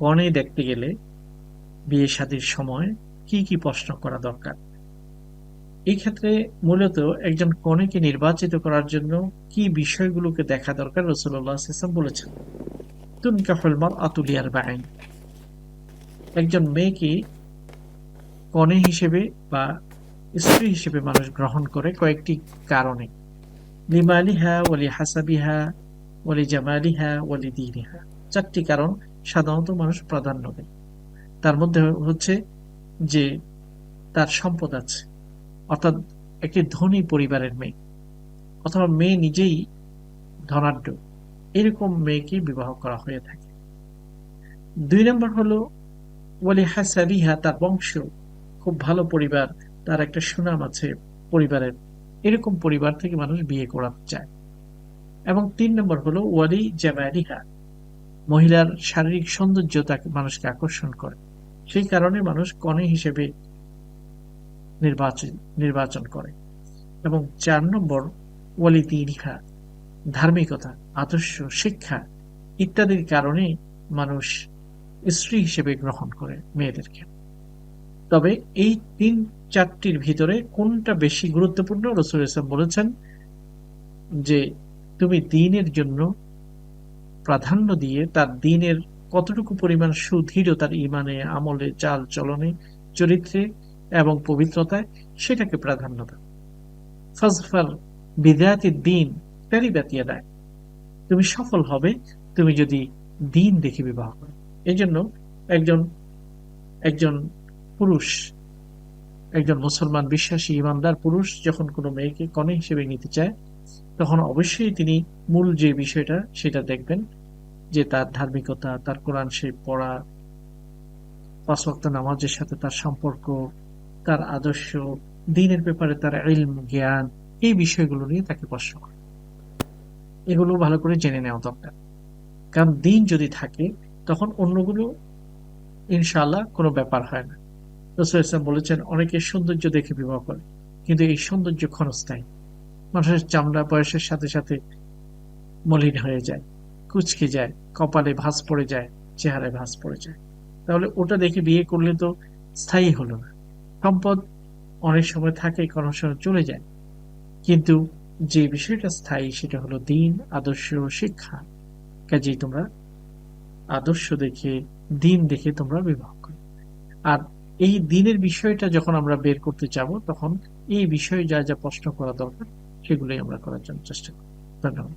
কনে দেখতে গেলে বিয়ে শাদীর সময় কি কি প্রশ্ন করা দরকার? এই ক্ষেত্রে মূলত একজন কনেকে নির্বাচিত করার জন্য কি বিষয়গুলোকে দেখা দরকার রাসূলুল্লাহ সাল্লাল্লাহু আলাইহি ওয়াসাল্লাম বলেছেন। তুনকাহুল মারআতু লিআরবাঈন, একজন মেয়েকে কনে হিসেবে বা স্ত্রী হিসেবে মানুষ গ্রহণ করে কয়েকটি কারণে। লিমালিহা ওয়া লিহাসাবিহা ওয়া লিজামালিহা ওয়া লিদীনিহা। ৪ টি কারণ সাধারণত মানুষ প্রাধান্য দেয়। তার মধ্যে হচ্ছে যে তার সম্পদ আছে, অর্থাৎ একটি ধনী পরিবারের মেয়ে অথবা মেয়ে নিজেই ধনাঢ্য, এরকম মেয়েকে বিবাহ করা হয়ে থাকে। ২ নম্বর হলো ওয়ালি হাসাবিহা, তার বংশ খুব ভালো পরিবার, তার একটা সুনাম আছে পরিবারের, এরকম পরিবার থেকে মানুষ বিয়ে করাতে চায়। এবং ৩ নম্বর হলো ওয়ালি জামালিহা, মহিলার শারীরিক সৌন্দর্য তাকে মানুষকে আকর্ষণ করে, সেই কারণে মানুষ কনে হিসেবে নির্বাচন নির্বাচন করে। এবং ৪ নম্বর ওয়ালি দীনিহা, ধার্মিকতা, আদর্শ, শিক্ষা ইত্যাদির কারণে মানুষ স্ত্রী হিসেবে গ্রহণ করে মেয়েদেরকে। তবে এই ৩-৪টির ভিতরে কোনটা বেশি গুরুত্বপূর্ণ? রাসূল ইসলাম বলেছেন যে তুমি দ্বীনের জন্য প্রাধান্য দিয়ে তার দ্বীনের কতটুকু পরিমাণ সুদৃঢ় তার ঈমানে, আমলে, চাল চলনে, চরিত্রে এবং পবিত্রতায়, সেটাকে প্রাধান্য দাও। ফাজফার বিযাতিদ দ্বীন তারিবাত ইয়াদাক, তুমি সফল হবে তুমি যদি দ্বীন দেখে বিবাহ করো। এজন্য একজন একজন পুরুষ, একজন মুসলমান বিশ্বাসী ঈমানদার পুরুষ যখন কোনো মেয়েকে কনে হিসেবে নিতে চায়, তখন অবশ্যই তিনি মূল যে বিষয়টা সেটা দেখবেন, যে তার ধার্মিকতা, তার কোরআন শরীফ পড়া, ৫ ওয়াক্ত নামাজের সাথে তার সম্পর্ক, তার আদর্শ, দ্বীনের ব্যাপারে তার ইলম, জ্ঞান, এই বিষয়গুলো নিয়ে তাকে প্রশ্ন করে। এগুলো ভালো করে জেনে নেওয়া দরকার। কারণ দ্বীন যদি থাকে তখন অন্যগুলো ইনশাআল্লাহ কোনো ব্যাপার হয় না। রাসূল ইসলাম বলেছেন অনেকে সৌন্দর্য দেখে বিবাহ করে, কিন্তু এই সৌন্দর্য ক্ষণস্থায়ী। মানুষের চামড়া বয়সের সাথে সাথে মলিন হয়ে যায়, কুঁচকে যায়, কপালে ভাঁজ পড়ে যায়, চেহারায় ভাঁজ পড়ে যায়। তাহলে ওটা দেখে বিয়ে করলে তো স্থায়ী হলো না। সম্পদ অনেক সময় থাকে, কোনো সময় চলে যায়, কিন্তু যে বিষয়টা স্থায়ী সেটা হলো দ্বীন, আদর্শ, শিক্ষা। কাজেই তোমরা আদর্শ দেখে, দ্বীন দেখে তোমরা বিবাহ করো। আর এই দ্বীনের বিষয়টা যখন আমরা বের করতে যাব, তখন এই বিষয়ে যা যা প্রশ্ন করা দরকার সেগুলোই আমরা করার জন্য চেষ্টা করি। ধন্যবাদ।